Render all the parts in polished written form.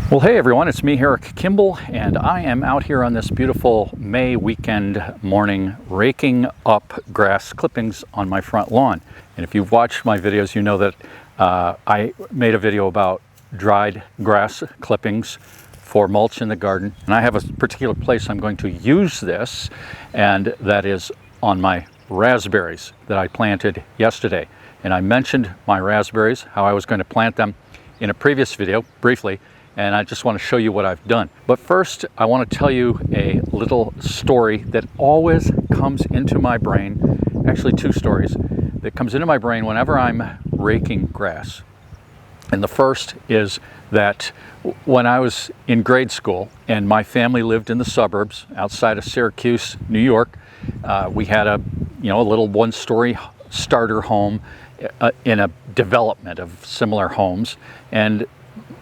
Well, hey everyone, it's me, Eric Kimball, and I am out here on this beautiful May weekend morning raking up grass clippings on my front lawn. And if you've watched my videos, you know that I made a video about dried grass clippings for mulch in the garden. And I have a particular place I'm going to use this, and that is on my raspberries that I planted yesterday. And I mentioned my raspberries, how I was going to plant them in a previous video, briefly. And I just want to show you what I've done. But first, I want to tell you a little story that always comes into my brain, actually two stories, that comes into my brain whenever I'm raking grass. And the first is that when I was in grade school and my family lived in the suburbs outside of Syracuse, New York, we had a little one-story starter home in a development of similar homes. And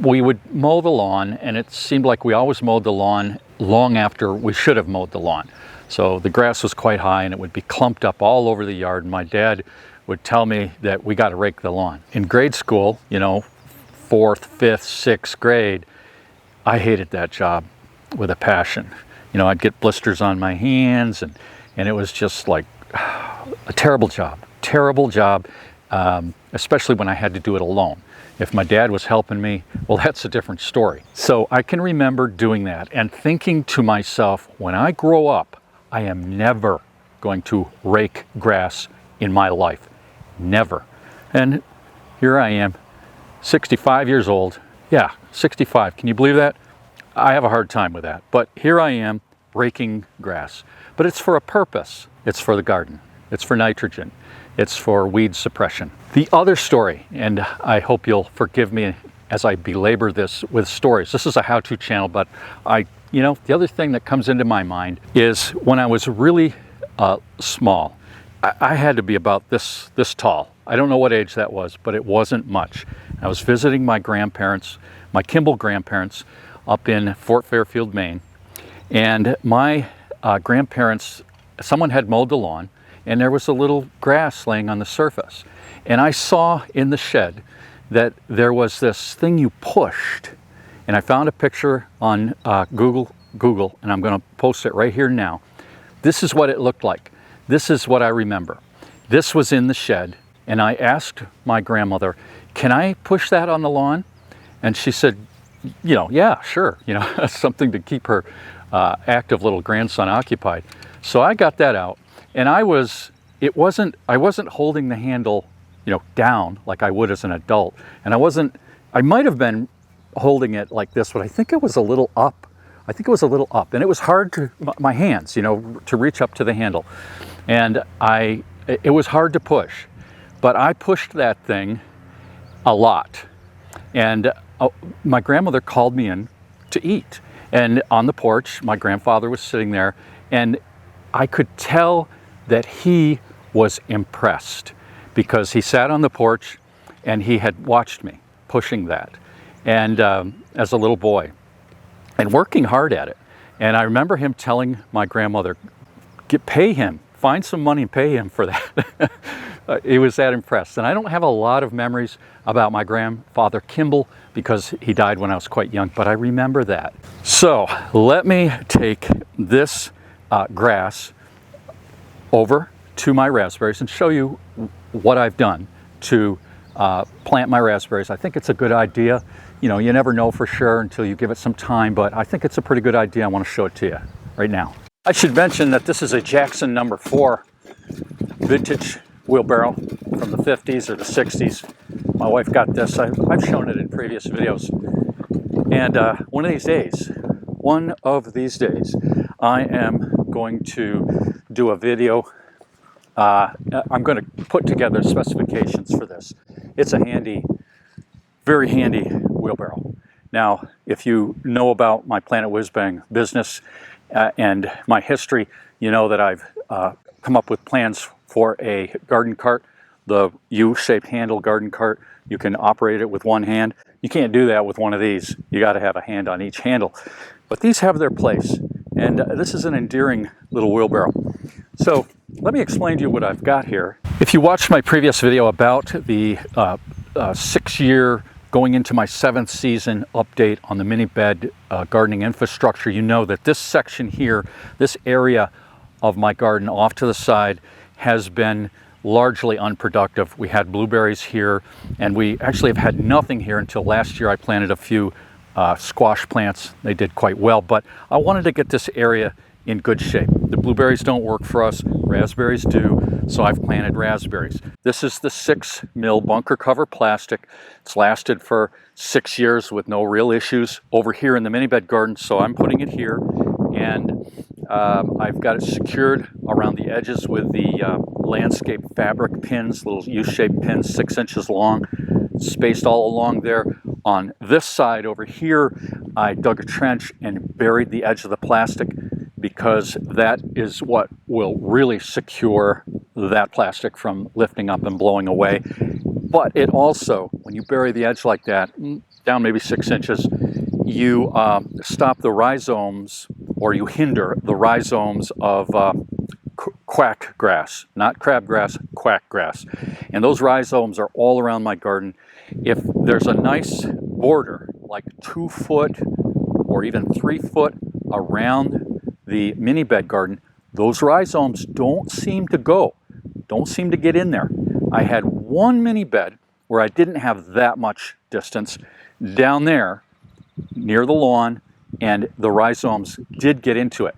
we would mow the lawn, and it seemed like we always mowed the lawn long after we should have mowed the lawn. So the grass was quite high and it would be clumped up all over the yard, and my dad would tell me that we got to rake the lawn. In grade school, 4th, 5th, 6th grade, I hated that job with a passion. I'd get blisters on my hands, and it was just like a terrible job, especially when I had to do it alone. If my dad was helping me, well, that's a different story. So I can remember doing that and thinking to myself, when I grow up, I am never going to rake grass in my life. Never. And here I am, 65 years old. Yeah, 65. Can you believe that? I have a hard time with that. But here I am raking grass. But it's for a purpose. It's for the garden. It's for nitrogen. It's for weed suppression. The other story, and I hope you'll forgive me as I belabor this with stories. This is a how-to channel, but the other thing that comes into my mind is when I was really small, I had to be about this tall. I don't know what age that was, but it wasn't much. I was visiting my grandparents, my Kimball grandparents, up in Fort Fairfield, Maine, and my grandparents, someone had mowed the lawn, and there was a little grass laying on the surface. And I saw in the shed that there was this thing you pushed. And I found a picture on Google, and I'm going to post it right here now. This is what it looked like. This is what I remember. This was in the shed, and I asked my grandmother, can I push that on the lawn? And she said, yeah, sure. Something to keep her active little grandson occupied. So I got that out. And I wasn't holding the handle, down like I would as an adult. And I might have been holding it like this, but I think it was a little up. And it was hard to, my hands, to reach up to the handle. And it was hard to push, but I pushed that thing a lot. And my grandmother called me in to eat. And on the porch, my grandfather was sitting there, and I could tell that he was impressed because he sat on the porch and he had watched me pushing that, and as a little boy, and working hard at it. And I remember him telling my grandmother, pay him, find some money and pay him for that. He was that impressed. And I don't have a lot of memories about my grandfather Kimball because he died when I was quite young, but I remember that. So let me take this grass over to my raspberries and show you what I've done to plant my raspberries. I think it's a good idea. You never know for sure until you give it some time, but I think it's a pretty good idea. I want to show it to you right now. I should mention that this is a Jackson number 4 vintage wheelbarrow from the 50s or the 60s. My wife got this. I've shown it in previous videos. And one of these days, I am going to do a video. I'm going to put together specifications for this. It's a very handy wheelbarrow. Now, if you know about my Planet Whiz Bang business and my history, you know that I've come up with plans for a garden cart, the U-shaped handle garden cart. You can operate it with one hand. You can't do that with one of these. You got to have a hand on each handle. But these have their place, and this is an endearing little wheelbarrow. So let me explain to you what I've got here. If you watched my previous video about the 6-year going into my 7th season update on the mini bed gardening infrastructure, you know that this section here, this area of my garden off to the side, has been largely unproductive. We had blueberries here, and we actually have had nothing here until last year. I planted a few squash plants. They did quite well, but I wanted to get this area in good shape. The blueberries don't work for us, raspberries do, so I've planted raspberries. This is the 6 mil bunker cover plastic. It's lasted for 6 years with no real issues over here in the mini bed garden, so I'm putting it here, and I've got it secured around the edges with the landscape fabric pins, little U-shaped pins, 6 inches long, spaced all along there. On this side over here, I dug a trench and buried the edge of the plastic, because that is what will really secure that plastic from lifting up and blowing away. But it also, when you bury the edge like that, down maybe 6 inches, you stop the rhizomes, or you hinder the rhizomes of quack grass, not crabgrass, quack grass. And those rhizomes are all around my garden. If there's a nice border, like 2 foot or even 3 foot around the mini bed garden, those rhizomes don't seem to get in there. I had one mini bed where I didn't have that much distance down there near the lawn, and the rhizomes did get into it.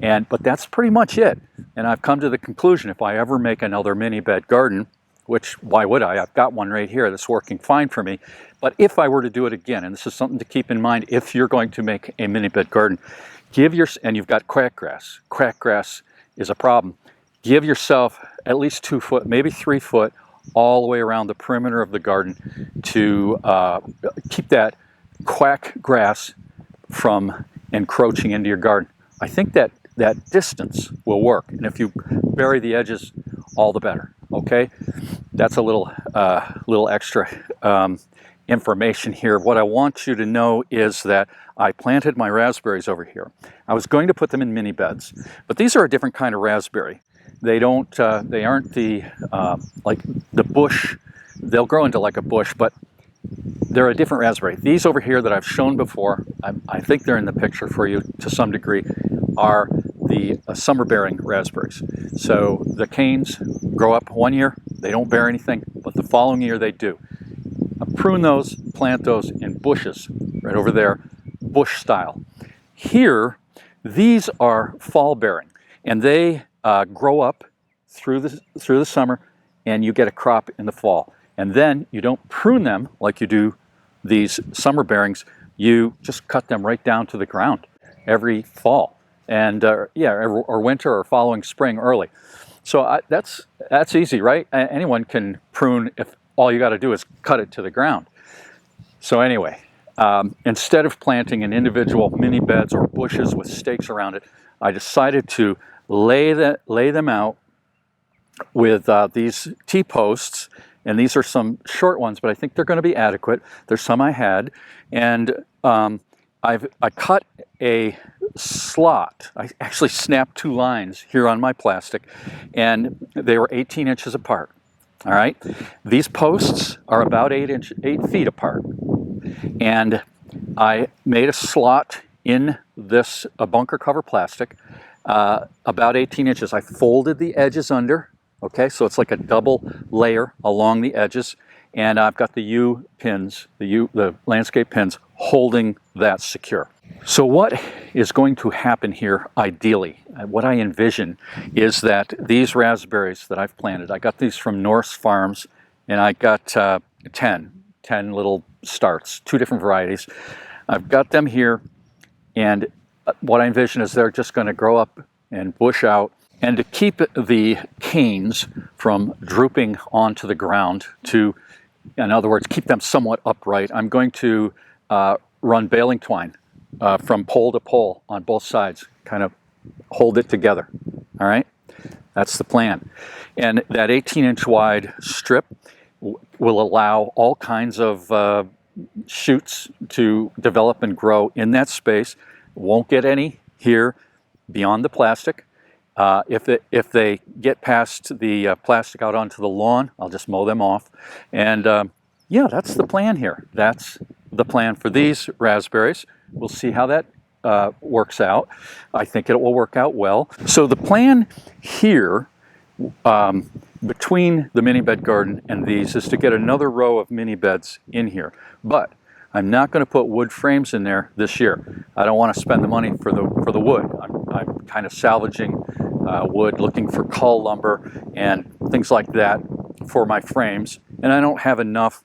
But that's pretty much it. And I've come to the conclusion, if I ever make another mini bed garden, which why would I? I've got one right here that's working fine for me. But if I were to do it again, and this is something to keep in mind if you're going to make a mini bed garden, and you've got quackgrass. Quackgrass is a problem. Give yourself at least 2 foot, maybe 3 foot, all the way around the perimeter of the garden to keep that quack grass from encroaching into your garden. I think that distance will work, and if you bury the edges, all the better. Okay, that's a little extra information here. What I want you to know is that I planted my raspberries over here. I was going to put them in mini beds, but these are a different kind of raspberry. They aren't the like the bush. They'll grow into like a bush, but they're a different raspberry. These over here that I've shown before, I think they're in the picture for you to some degree, are the summer-bearing raspberries. So the canes grow up 1 year, they don't bear anything, but the following year they do. Prune those, plant those in bushes, right over there, bush style. Here, these are fall-bearing, and they grow up through the summer, and you get a crop in the fall. And then you don't prune them like you do these summer bearings. You just cut them right down to the ground every fall, and or winter or following spring early. So that's easy, right? Anyone can prune if all you got to do is cut it to the ground. So anyway, instead of planting in individual mini beds or bushes with stakes around it, I decided to lay them out with these T-posts. And these are some short ones, but I think they're going to be adequate. There's some I had, and I cut a slot. I actually snapped 2 lines here on my plastic, and they were 18 inches apart. All right, these posts are about 8 feet apart, and I made a slot in this bunker cover plastic about 18 inches. I folded the edges under. Okay, so it's like a double layer along the edges, and I've got the U-pins, the landscape pins, holding that secure. So what is going to happen here ideally, what I envision, is that these raspberries that I've planted, I got these from Norse Farms, and I got 10 little starts, 2 different varieties. I've got them here, and what I envision is they're just going to grow up and bush out. And to keep the canes from drooping onto the ground, in other words, keep them somewhat upright, I'm going to run baling twine from pole to pole on both sides, kind of hold it together. All right, that's the plan. And that 18-inch wide strip will allow all kinds of shoots to develop and grow in that space. Won't get any here beyond the plastic. If they get past the plastic out onto the lawn, I'll just mow them off. And yeah, that's the plan here. That's the plan for these raspberries. We'll see how that works out. I think it will work out well. So the plan here between the mini bed garden and these is to get another row of mini beds in here. But I'm not going to put wood frames in there this year. I don't want to spend the money for the wood. I'm kind of salvaging wood, looking for cull lumber and things like that for my frames. And I don't have enough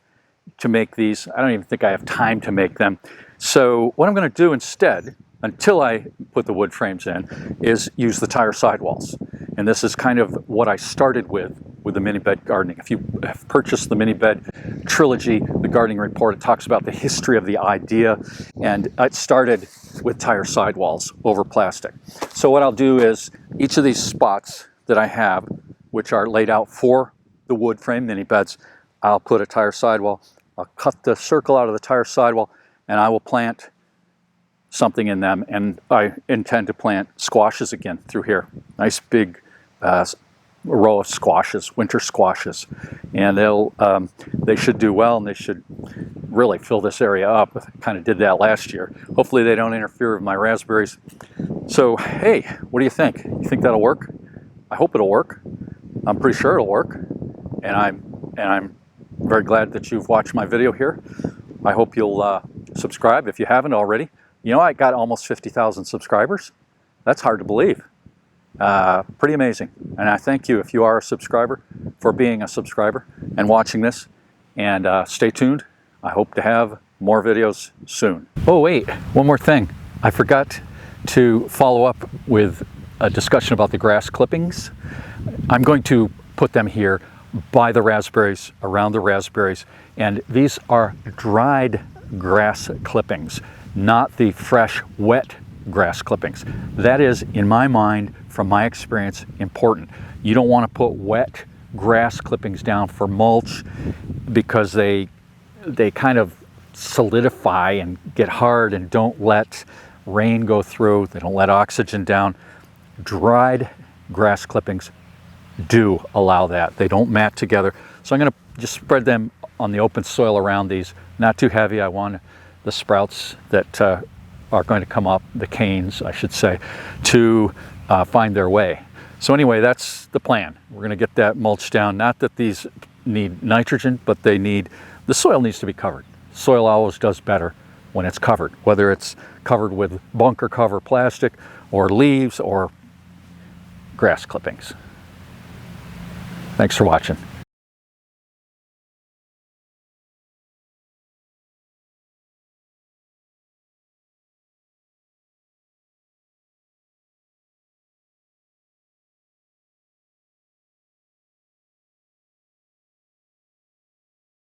to make these. I don't even think I have time to make them. So what I'm going to do instead, until I put the wood frames in, is use the tire sidewalls. And this is kind of what I started with the mini bed gardening. If you have purchased the mini bed trilogy, the gardening report, it talks about the history of the idea, and it started with tire sidewalls over plastic. So what I'll do is each of these spots that I have, which are laid out for the wood frame mini beds, I'll put a tire sidewall. I'll cut the circle out of the tire sidewall, and I will plant something in them. And I intend to plant squashes again through here. Nice big row of squashes, winter squashes, and they should do well, and they should really fill this area up. I kind of did that last year. Hopefully they don't interfere with my raspberries. So hey, what do you think? You think that'll work? I hope it'll work. I'm pretty sure it'll work, and I'm very glad that you've watched my video here. I hope you'll subscribe if you haven't already. You know, I got almost 50,000 subscribers. That's hard to believe. Pretty amazing. And I thank you, if you are a subscriber, for being a subscriber and watching this. And stay tuned. I hope to have more videos soon. Oh wait, one more thing. I forgot to follow up with a discussion about the grass clippings. I'm going to put them here by the raspberries, around the raspberries, and these are dried grass clippings, not the fresh, wet grass clippings. That is, in my mind, from my experience, important. You don't want to put wet grass clippings down for mulch because they kind of solidify and get hard and don't let rain go through. They don't let oxygen down. Dried grass clippings do allow that. They don't mat together. So I'm going to just spread them on the open soil around these. Not too heavy. I want the sprouts that are going to come up, the canes, I should say, to find their way. So anyway, that's the plan. We're going to get that mulch down. Not that these need nitrogen, but the soil needs to be covered. Soil always does better when it's covered, whether it's covered with bunker cover plastic or leaves or grass clippings. Thanks for watching.